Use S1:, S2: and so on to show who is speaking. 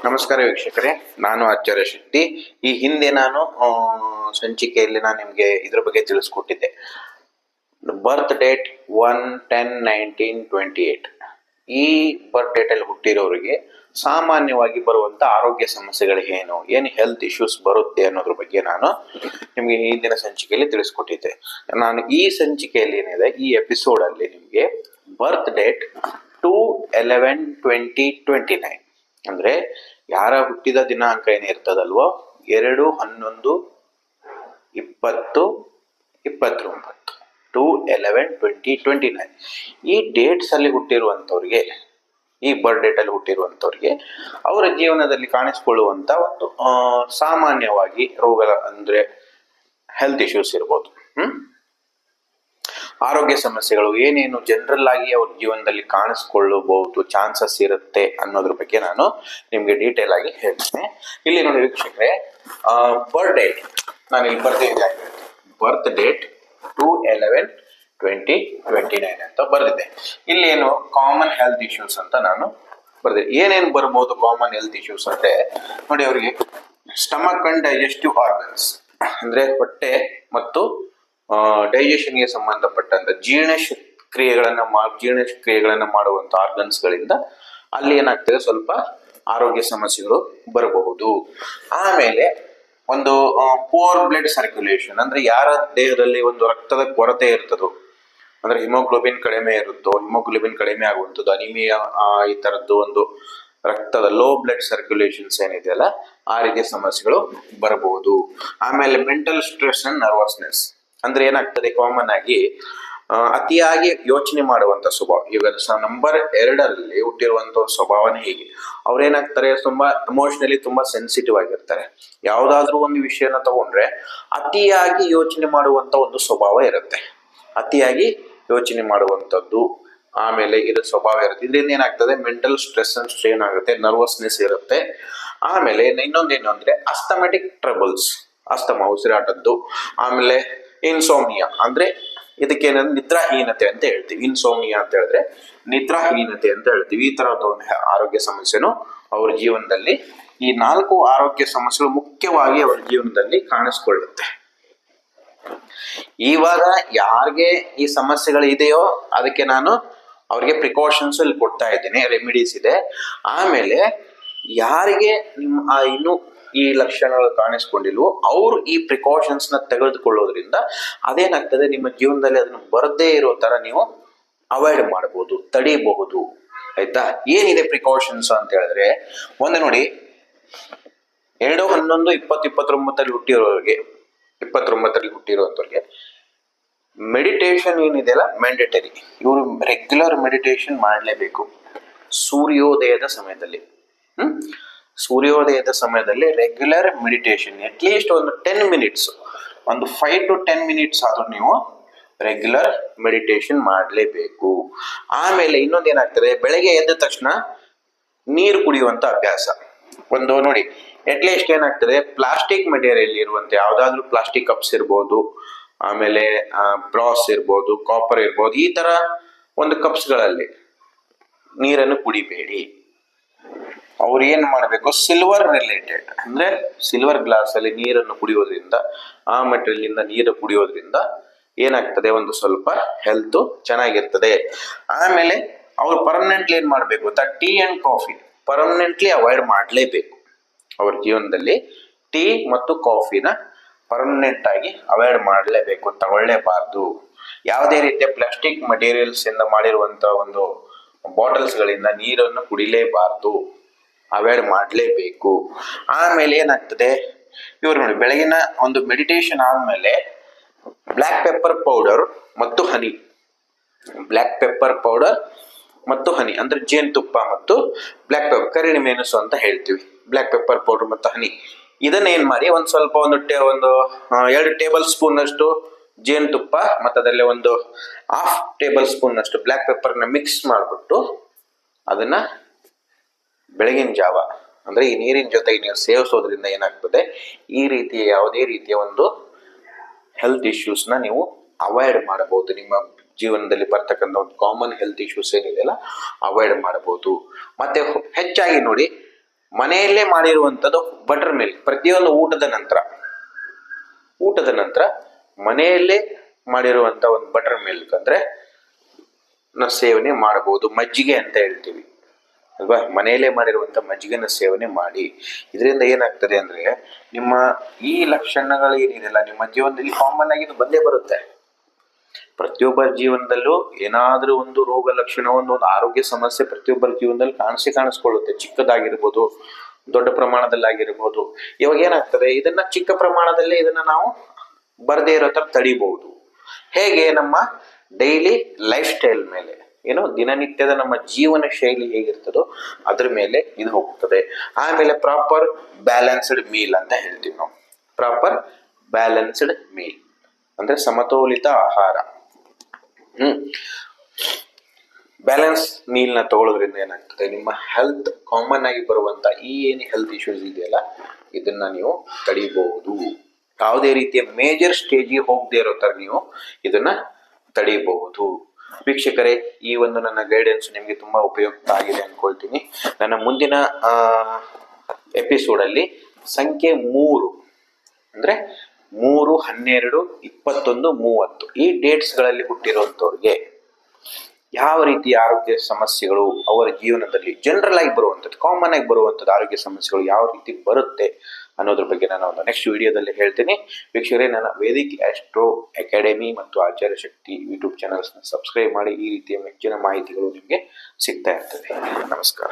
S1: ನಮಸ್ಕಾರ ವೀಕ್ಷಕರೇ, ನಾನು ಆಚಾರ್ಯ ಶೆಟ್ಟಿ. ಈ ಹಿಂದೆ ನಾನು ಸಂಚಿಕೆಯಲ್ಲಿ ನಾನು ನಿಮಗೆ ಇದ್ರ ಬಗ್ಗೆ ತಿಳಿಸ್ಕೊಟ್ಟಿದ್ದೆ. ಬರ್ತ್ ಡೇಟ್ 1/10/1928. ಈ ಬರ್ತ್ ಡೇಟಲ್ಲಿ ಹುಟ್ಟಿರೋರಿಗೆ ಸಾಮಾನ್ಯವಾಗಿ ಬರುವಂತ ಆರೋಗ್ಯ ಸಮಸ್ಯೆಗಳು ಏನು ಹೆಲ್ತ್ ಇಶ್ಯೂಸ್ ಬರುತ್ತೆ ಅನ್ನೋದ್ರ ಬಗ್ಗೆ ನಾನು ನಿಮಗೆ ಹಿಂದಿನ ಸಂಚಿಕೆಯಲ್ಲಿ ತಿಳಿಸ್ಕೊಟ್ಟಿದ್ದೆ. ನಾನು ಈ ಸಂಚಿಕೆಯಲ್ಲಿ ಏನಿದೆ, ಈ ಎಪಿಸೋಡ್ ಅಲ್ಲಿ ನಿಮಗೆ ಬರ್ತ್ ಡೇಟ್ 2/11/2029 ಅಂದ್ರೆ ಯಾರ ಹುಟ್ಟಿದ ದಿನಾಂಕ ಏನಿರ್ತದಲ್ವೋ 2/11/2029 2/11/2029 ಈ ಡೇಟ್ಸ್ ಅಲ್ಲಿ ಹುಟ್ಟಿರುವಂತವ್ರಿಗೆ, ಈ ಬರ್ತ್ ಡೇಟ್ ಅಲ್ಲಿ ಹುಟ್ಟಿರುವಂತವ್ರಿಗೆ ಅವರ ಜೀವನದಲ್ಲಿ ಕಾಣಿಸಿಕೊಳ್ಳುವಂತ ಒಂದು ಸಾಮಾನ್ಯವಾಗಿ ರೋಗ ಅಂದ್ರೆ ಹೆಲ್ತ್ ಇಶ್ಯೂಸ್ ಇರ್ಬೋದು. ಆರೋಗ್ಯ ಸಮಸ್ಯೆಗಳು ಏನೇನು ಜನರಲ್ ಆಗಿ ಅವ್ರ ಜೀವನದಲ್ಲಿ ಕಾಣಿಸ್ಕೊಳ್ಳಬಹುದು, ಚಾನ್ಸಸ್ ಇರುತ್ತೆ ಅನ್ನೋದ್ರ ಬಗ್ಗೆ ನಾನು ನಿಮ್ಗೆ ಡೀಟೇಲ್ ಆಗಿ ಹೇಳ್ತೇನೆ. ಇಲ್ಲಿ ನೋಡಿ ವೀಕ್ಷಕರೇ, ಬರ್ತ್ ಡೇಟ್ ನಾನು ಇಲ್ಲಿ ಬರ್ದಿದ್ದೆ. ಬರ್ತ್ ಡೇಟ್ 2/11/2029 ಅಂತ ಬರ್ದಿದ್ದೆ. ಇಲ್ಲಿ ಏನು ಕಾಮನ್ ಹೆಲ್ತ್ ಇಶ್ಯೂಸ್ ಅಂತ ನಾನು ಬರ್ದಿದ್ದೆ. ಏನೇನು ಬರ್ಬೋದು ಕಾಮನ್ ಹೆಲ್ತ್ ಇಶ್ಯೂಸ್ ಅಂದ್ರೆ ನೋಡಿ, ಅವರಿಗೆ ಸ್ಟಮಕ್ ಅಂಡ್ ಡೈಜೆಸ್ಟಿವ್ ಆರ್ಗನ್ಸ್ ಅಂದ್ರೆ ಹೊಟ್ಟೆ ಮತ್ತು ಡೈಜೆಷನ್ಗೆ ಸಂಬಂಧಪಟ್ಟಂತ ಜೀರ್ಣಕ್ರಿಯೆಗಳನ್ನ ಮಾಡುವಂತ ಆರ್ಗನ್ಸ್ ಗಳಿಂದ ಅಲ್ಲಿ ಏನಾಗ್ತದೆ, ಸ್ವಲ್ಪ ಆರೋಗ್ಯ ಸಮಸ್ಯೆಗಳು ಬರಬಹುದು. ಆಮೇಲೆ ಒಂದು ಪೂರ್ ಬ್ಲಡ್ ಸರ್ಕ್ಯುಲೇಷನ್ ಅಂದ್ರೆ ಯಾರ ದೇಹದಲ್ಲಿ ಒಂದು ರಕ್ತದ ಕೊರತೆ ಇರ್ತದೋ, ಅಂದ್ರೆ ಹಿಮೋಗ್ಲೋಬಿನ್ ಕಡಿಮೆ ಇರುತ್ತೋ, ಹಿಮೋಗ್ಲೋಬಿನ್ ಕಡಿಮೆ ಆಗುವಂಥದ್ದು, ಅನಿಮಿಯಾ, ಈ ತರದ್ದು ಒಂದು ರಕ್ತದ ಲೋ ಬ್ಲಡ್ ಸರ್ಕ್ಯುಲೇಷನ್ಸ್ ಏನಿದೆಯಲ್ಲ, ಆ ರೀತಿಯ ಸಮಸ್ಯೆಗಳು ಬರಬಹುದು. ಆಮೇಲೆ ಮೆಂಟಲ್ ಸ್ಟ್ರೆಸ್ ಅಂಡ್ ನರ್ವಸ್ನೆಸ್ ಅಂದ್ರೆ ಏನಾಗ್ತದೆ, ಕಾಮನ್ ಆಗಿ ಅತಿಯಾಗಿ ಯೋಚನೆ ಮಾಡುವಂತ ಸ್ವಭಾವ. ಈಗ ನಂಬರ್ 2 ಹುಟ್ಟಿರುವಂತವ್ರ ಸ್ವಭಾವನೇ ಹೀಗೆ. ಅವ್ರೇನಾಗ್ತಾರೆ, ತುಂಬಾ ಎಮೋಷನಲಿ ತುಂಬಾ ಸೆನ್ಸಿಟಿವ್ ಆಗಿರ್ತಾರೆ. ಯಾವ್ದಾದ್ರು ಒಂದು ವಿಷಯನ ತಗೊಂಡ್ರೆ ಅತಿಯಾಗಿ ಯೋಚನೆ ಮಾಡುವಂತ ಒಂದು ಸ್ವಭಾವ ಇರುತ್ತೆ, ಅತಿಯಾಗಿ ಯೋಚನೆ ಮಾಡುವಂತದ್ದು. ಆಮೇಲೆ ಇದ್ರ ಸ್ವಭಾವ ಇರುತ್ತೆ. ಇದರಿಂದ ಏನಾಗ್ತದೆ, ಮೆಂಟಲ್ ಸ್ಟ್ರೆಸ್ ಅಂಡ್ ಸ್ಟ್ರೇನ್ ಆಗುತ್ತೆ, ನರ್ವಸ್ನೆಸ್ ಇರುತ್ತೆ. ಆಮೇಲೆ ಇನ್ನೊಂದೇನು ಅಂದ್ರೆ ಅಸ್ಥಮೆಟಿಕ್ ಟ್ರಬಲ್ಸ್, ಅಸ್ತಮ ಉಸಿರಾಟದ್ದು. ಆಮೇಲೆ ಇನ್ಸೋಮಿಯಾ ಅಂದ್ರೆ ಇದಕ್ಕೇನಂದ್ರೆ ನಿದ್ರಾಹೀನತೆ ಅಂತ ಹೇಳ್ತೀವಿ. ಇನ್ಸೋಮಿಯಾ ಅಂತ ಹೇಳಿದ್ರೆ ನಿದ್ರಾಹೀನತೆ ಅಂತ ಹೇಳ್ತೀವಿ. ಈ ತರದ ಒಂದು ಆರೋಗ್ಯ ಸಮಸ್ಯೆನು ಅವ್ರ ಜೀವನದಲ್ಲಿ, ಈ 4 ಆರೋಗ್ಯ ಸಮಸ್ಯೆಗಳು ಮುಖ್ಯವಾಗಿ ಅವರ ಜೀವನದಲ್ಲಿ ಕಾಣಿಸ್ಕೊಳ್ಳುತ್ತೆ. ಇವಾಗ ಯಾರಿಗೆ ಈ ಸಮಸ್ಯೆಗಳು ಇದೆಯೋ ಅದಕ್ಕೆ ನಾನು ಅವ್ರಿಗೆ ಪ್ರಿಕಾಷನ್ಸ್ ಅಲ್ಲಿ ಕೊಡ್ತಾ ಇದ್ದೀನಿ, ರೆಮಿಡೀಸ್ ಇದೆ. ಆಮೇಲೆ ಯಾರಿಗೆ ಇನ್ನು ಈ ಲಕ್ಷಣಗಳು ಕಾಣಿಸ್ಕೊಂಡಿಲ್ವೋ ಅವರು ಈ ಪ್ರಿಕಾಷನ್ಸ್ ನ ತೆಗೆದುಕೊಳ್ಳೋದ್ರಿಂದ ಅದೇನಾಗ್ತದೆ, ನಿಮ್ಮ ಜೀವನದಲ್ಲಿ ಅದನ್ನು ಬರದೇ ಇರೋ ತರ ನೀವು ಅವಾಯ್ಡ್ ಮಾಡಬಹುದು, ತಡೀಬಹುದು. ಆಯ್ತಾ? ಏನಿದೆ ಪ್ರಿಕಾಷನ್ಸ್ ಅಂತ ಹೇಳಿದ್ರೆ, ಒಂದು ನೋಡಿ, 2/11/2029 ಹುಟ್ಟಿರೋರಿಗೆ, 29 ಹುಟ್ಟಿರುವಂತವ್ರಿಗೆ ಮೆಡಿಟೇಷನ್ ಏನಿದೆಯಲ್ಲ ಮ್ಯಾಂಡೇಟರಿ. ಇವರು ರೆಗ್ಯುಲರ್ ಮೆಡಿಟೇಷನ್ ಮಾಡಲೇಬೇಕು ಸೂರ್ಯೋದಯದ ಸಮಯದಲ್ಲಿ. ಸೂರ್ಯೋದಯದ ಸಮಯದಲ್ಲಿ ರೆಗ್ಯುಲರ್ ಮೆಡಿಟೇಷನ್, ಅಟ್ಲೀಸ್ಟ್ ಒಂದು 10 ಮಿನಿಟ್ಸ್, ಒಂದು 5 to 10 ಮಿನಿಟ್ಸ್ ಆದ್ರೂ ನೀವು ರೆಗ್ಯುಲರ್ ಮೆಡಿಟೇಷನ್ ಮಾಡಲೇಬೇಕು. ಆಮೇಲೆ ಇನ್ನೊಂದು ಏನಾಗ್ತದೆ, ಬೆಳಗ್ಗೆ ಎದ್ದ ತಕ್ಷಣ ನೀರು ಕುಡಿಯುವಂತ ಅಭ್ಯಾಸ. ಒಂದು ನೋಡಿ, ಅಟ್ಲೀಸ್ಟ್ ಏನಾಗ್ತದೆ, ಪ್ಲಾಸ್ಟಿಕ್ ಮೆಟೀರಿಯಲ್ ಇರುವಂತೆ ಯಾವ್ದಾದ್ರು ಪ್ಲಾಸ್ಟಿಕ್ ಕಪ್ಸ್ ಇರ್ಬೋದು, ಆಮೇಲೆ ಬ್ರಾಸ್ ಇರ್ಬೋದು, ಕಾಪರ್ ಇರ್ಬೋದು, ಈ ತರ ಒಂದು ಕಪ್ಸ್ಗಳಲ್ಲಿ ನೀರನ್ನು ಕುಡಿಬೇಡಿ. ಅವ್ರು ಏನ್ ಮಾಡಬೇಕು, ಸಿಲ್ವರ್ ರಿಲೇಟೆಡ್ ಅಂದ್ರೆ ಸಿಲ್ವರ್ ಗ್ಲಾಸ್ ಅಲ್ಲಿ ನೀರನ್ನು ಕುಡಿಯೋದ್ರಿಂದ, ಆ ಮೆಟೀರಿಯಲ್ ಇಂದ ನೀರು ಕುಡಿಯೋದ್ರಿಂದ ಏನಾಗ್ತದೆ, ಒಂದು ಸ್ವಲ್ಪ ಹೆಲ್ತ್ ಚೆನ್ನಾಗಿರ್ತದೆ. ಆಮೇಲೆ ಅವ್ರು ಪರ್ಮನೆಂಟ್ಲಿ ಏನ್ ಮಾಡ್ಬೇಕು ಗೊತ್ತಾ, tea and coffee permanently avoid ಮಾಡಲೇಬೇಕು. ಅವ್ರ ಜೀವನದಲ್ಲಿ ಟೀ ಮತ್ತು ಕಾಫಿನ ಪರ್ಮನೆಂಟ್ ಆಗಿ ಅವಾಯ್ಡ್ ಮಾಡಲೇಬೇಕು, ತಗೊಳ್ಳೇಬಾರ್ದು. ಯಾವುದೇ ರೀತಿಯ ಪ್ಲಾಸ್ಟಿಕ್ ಮಟೀರಿಯಲ್ಸ್ ಇಂದ ಮಾಡಿರುವಂತ ಒಂದು ಬಾಟಲ್ಸ್ ಗಳಿಂದ ನೀರನ್ನು ಕುಡಿಲೇಬಾರ್ದು, ಅವಾಯ್ಡ್ ಮಾಡಲೇಬೇಕು. ಆಮೇಲೆ ಏನಾಗ್ತದೆ, ಇವ್ರು ನೋಡಿ, ಬೆಳಗಿನ ಒಂದು ಮೆಡಿಟೇಷನ್ ಆದ್ಮೇಲೆ ಬ್ಲ್ಯಾಕ್ ಪೆಪ್ಪರ್ ಪೌಡರ್ ಮತ್ತು ಹನಿ, ಬ್ಲ್ಯಾಕ್ ಪೆಪ್ಪರ್ ಪೌಡರ್ ಮತ್ತು ಹನಿ ಅಂದ್ರೆ ಜೇನುತುಪ್ಪ ಮತ್ತು ಬ್ಲ್ಯಾಕ್ ಪೆಪ್ಪರ್, ಕರಿಣಿ ಮೆಣಸು ಅಂತ ಹೇಳ್ತೀವಿ. ಬ್ಲ್ಯಾಕ್ ಪೆಪ್ಪರ್ ಪೌಡರ್ ಮತ್ತು ಹನಿ ಇದನ್ನ ಏನ್ ಮಾಡಿ, ಒಂದ್ ಸ್ವಲ್ಪ ಒಂದು 2 ಟೇಬಲ್ ಸ್ಪೂನ್ ಅಷ್ಟು ಜೇನುತುಪ್ಪ ಮತ್ತು ಅದರಲ್ಲಿ ಒಂದು 1/2 ಟೇಬಲ್ ಸ್ಪೂನ್ ಅಷ್ಟು ಬ್ಲ್ಯಾಕ್ ಪೆಪ್ಪರ್ ನ ಮಿಕ್ಸ್ ಮಾಡ್ಬಿಟ್ಟು ಅದನ್ನ ಬೆಳಗಿನ ಜಾವ ಅಂದ್ರೆ ಈ ನೀರಿನ ಜೊತೆಗೆ ನೀವು ಸೇವಿಸೋದ್ರಿಂದ ಏನಾಗ್ತದೆ, ಈ ರೀತಿಯ ಯಾವುದೇ ರೀತಿಯ ಒಂದು ಹೆಲ್ತ್ ಇಶ್ಯೂಸ್ ನ ನೀವು ಅವಾಯ್ಡ್ ಮಾಡಬಹುದು. ನಿಮ್ಮ ಜೀವನದಲ್ಲಿ ಬರ್ತಕ್ಕಂಥ ಒಂದು ಕಾಮನ್ ಹೆಲ್ತ್ ಇಶ್ಯೂಸ್ ಏನಿದೆಯಲ್ಲ ಅವಾಯ್ಡ್ ಮಾಡಬಹುದು. ಮತ್ತೆ ಹೆಚ್ಚಾಗಿ ನೋಡಿ, ಮನೆಯಲ್ಲೇ ಮಾಡಿರುವಂಥದ್ದು ಬಟರ್ ಮಿಲ್ಕ್ ಪ್ರತಿಯೊಂದು ಊಟದ ನಂತರ ಮನೆಯಲ್ಲೇ ಮಾಡಿರುವಂತ ಒಂದು ಬಟರ್ ಮಿಲ್ಕ್ ಅಂದ್ರೆ ಸೇವನೆ ಮಾಡಬಹುದು. ಮಜ್ಜಿಗೆ ಅಂತ ಹೇಳ್ತೀವಿ ಅಲ್ವಾ, ಮನೆಯಲ್ಲೇ ಮಾಡಿರುವಂತ ಮಜ್ಜಿಗೆನ ಸೇವನೆ ಮಾಡಿ. ಇದರಿಂದ ಏನಾಗ್ತದೆ ಅಂದ್ರೆ ನಿಮ್ಮ ಈ ಲಕ್ಷಣಗಳು ಏನಿದೆಲ್ಲ ನಿಮ್ಮ ಜೀವನದಲ್ಲಿ ಕಾಮನ್ ಆಗಿ ಬಂದೇ ಬರುತ್ತೆ. ಪ್ರತಿಯೊಬ್ಬರ ಜೀವನದಲ್ಲೂ ಏನಾದ್ರೂ ಒಂದು ರೋಗ ಲಕ್ಷಣ, ಒಂದು ಆರೋಗ್ಯ ಸಮಸ್ಯೆ ಪ್ರತಿಯೊಬ್ಬರ ಜೀವನದಲ್ಲಿ ಕಾಣಿಸ್ಕೊಳ್ಳುತ್ತೆ. ಚಿಕ್ಕದಾಗಿರ್ಬೋದು, ದೊಡ್ಡ ಪ್ರಮಾಣದಲ್ಲಿ ಆಗಿರ್ಬೋದು. ಇವಾಗ ಏನಾಗ್ತದೆ, ಇದನ್ನ ಚಿಕ್ಕ ಪ್ರಮಾಣದಲ್ಲಿ ಇದನ್ನ ನಾವು ಬರದೇ ಇರೋ ತರ ತಡಿಬಹುದು. ಹೇಗೆ? ನಮ್ಮ ಡೈಲಿ ಲೈಫ್ ಸ್ಟೈಲ್ ಮೇಲೆ, ಏನು ದಿನನಿತ್ಯದ ನಮ್ಮ ಜೀವನ ಶೈಲಿ ಹೇಗಿರ್ತದೋ ಅದ್ರ ಮೇಲೆ ಇದು ಹೋಗ್ತದೆ. ಆಮೇಲೆ ಪ್ರಾಪರ್ ಬ್ಯಾಲೆನ್ಸ್ಡ್ ಮೀಲ್ ಅಂತ ಹೇಳ್ತೀವಿ ನಾವು. ಪ್ರಾಪರ್ ಬ್ಯಾಲೆನ್ಸ್ಡ್ ಮೀಲ್ ಅಂದ್ರೆ ಸಮತೋಲಿತ ಆಹಾರ. ಬ್ಯಾಲೆನ್ಸ್ ಮೀಲ್ ನ ತಗೊಳ್ಳೋದ್ರಿಂದ ಏನಾಗ್ತದೆ, ನಿಮ್ಮ ಹೆಲ್ತ್ ಕಾಮನ್ ಆಗಿ ಬರುವಂತ ಈ ಏನು ಹೆಲ್ತ್ ಇಶ್ಯೂಸ್ ಇದೆಯಲ್ಲ ಇದನ್ನ ನೀವು ತಡಿಬಹುದು. ಯಾವುದೇ ರೀತಿಯ ಮೇಜರ್ ಸ್ಟೇಜಿಗೆ ಹೋಗದೆ ಇರೋ ತರ ನೀವು ಇದನ್ನ ತಡಿಬಹುದು. ವೀಕ್ಷಕರೇ, ಈ ಒಂದು ನನ್ನ ಗೈಡೆನ್ಸ್ ನಿಮಗೆ ತುಂಬಾ ಉಪಯುಕ್ತ ಆಗಿದೆ ಅನ್ಕೊಳ್ತೀನಿ. ನನ್ನ ಮುಂದಿನ ಎಪಿಸೋಡ್ ಅಲ್ಲಿ ಸಂಖ್ಯೆ 3 ಅಂದ್ರೆ 3, 12, 21, 30 ಈ ಡೇಟ್ಸ್ ಗಳಲ್ಲಿ ಹುಟ್ಟಿರುವಂತವ್ರಿಗೆ ಯಾವ ರೀತಿಯ ಆರೋಗ್ಯ ಸಮಸ್ಯೆಗಳು ಅವರ ಜೀವನದಲ್ಲಿ ಜನರಲ್ ಆಗಿ ಬರುವಂಥದ್ದು, ಕಾಮನ್ ಆಗಿ ಬರುವಂಥದ್ದು ಆರೋಗ್ಯ ಸಮಸ್ಯೆಗಳು ಯಾವ ರೀತಿ ಬರುತ್ತೆ ಅನ್ನೋದ್ರ ಬಗ್ಗೆ ನಾನು ಒಂದು ನೆಕ್ಸ್ಟ್ ವಿಡಿಯೋದಲ್ಲಿ ಹೇಳ್ತೀನಿ. ವೀಕ್ಷಕರೇ, ನನ್ನ ವೇದಿಕ್ ಆಸ್ಟ್ರೋ ಅಕಾಡೆಮಿ ಮತ್ತು ಆಚಾರ್ಯ ಶಕ್ತಿ ಯೂಟ್ಯೂಬ್ ಚಾನಲ್ಸ್ನ ಸಬ್ಸ್ಕ್ರೈಬ್ ಮಾಡಿ. ಈ ರೀತಿಯ ಹೆಚ್ಚಿನ ಮಾಹಿತಿಗಳು ನಿಮಗೆ ಸಿಗ್ತಾ ಇರ್ತದೆ. ನಮಸ್ಕಾರ.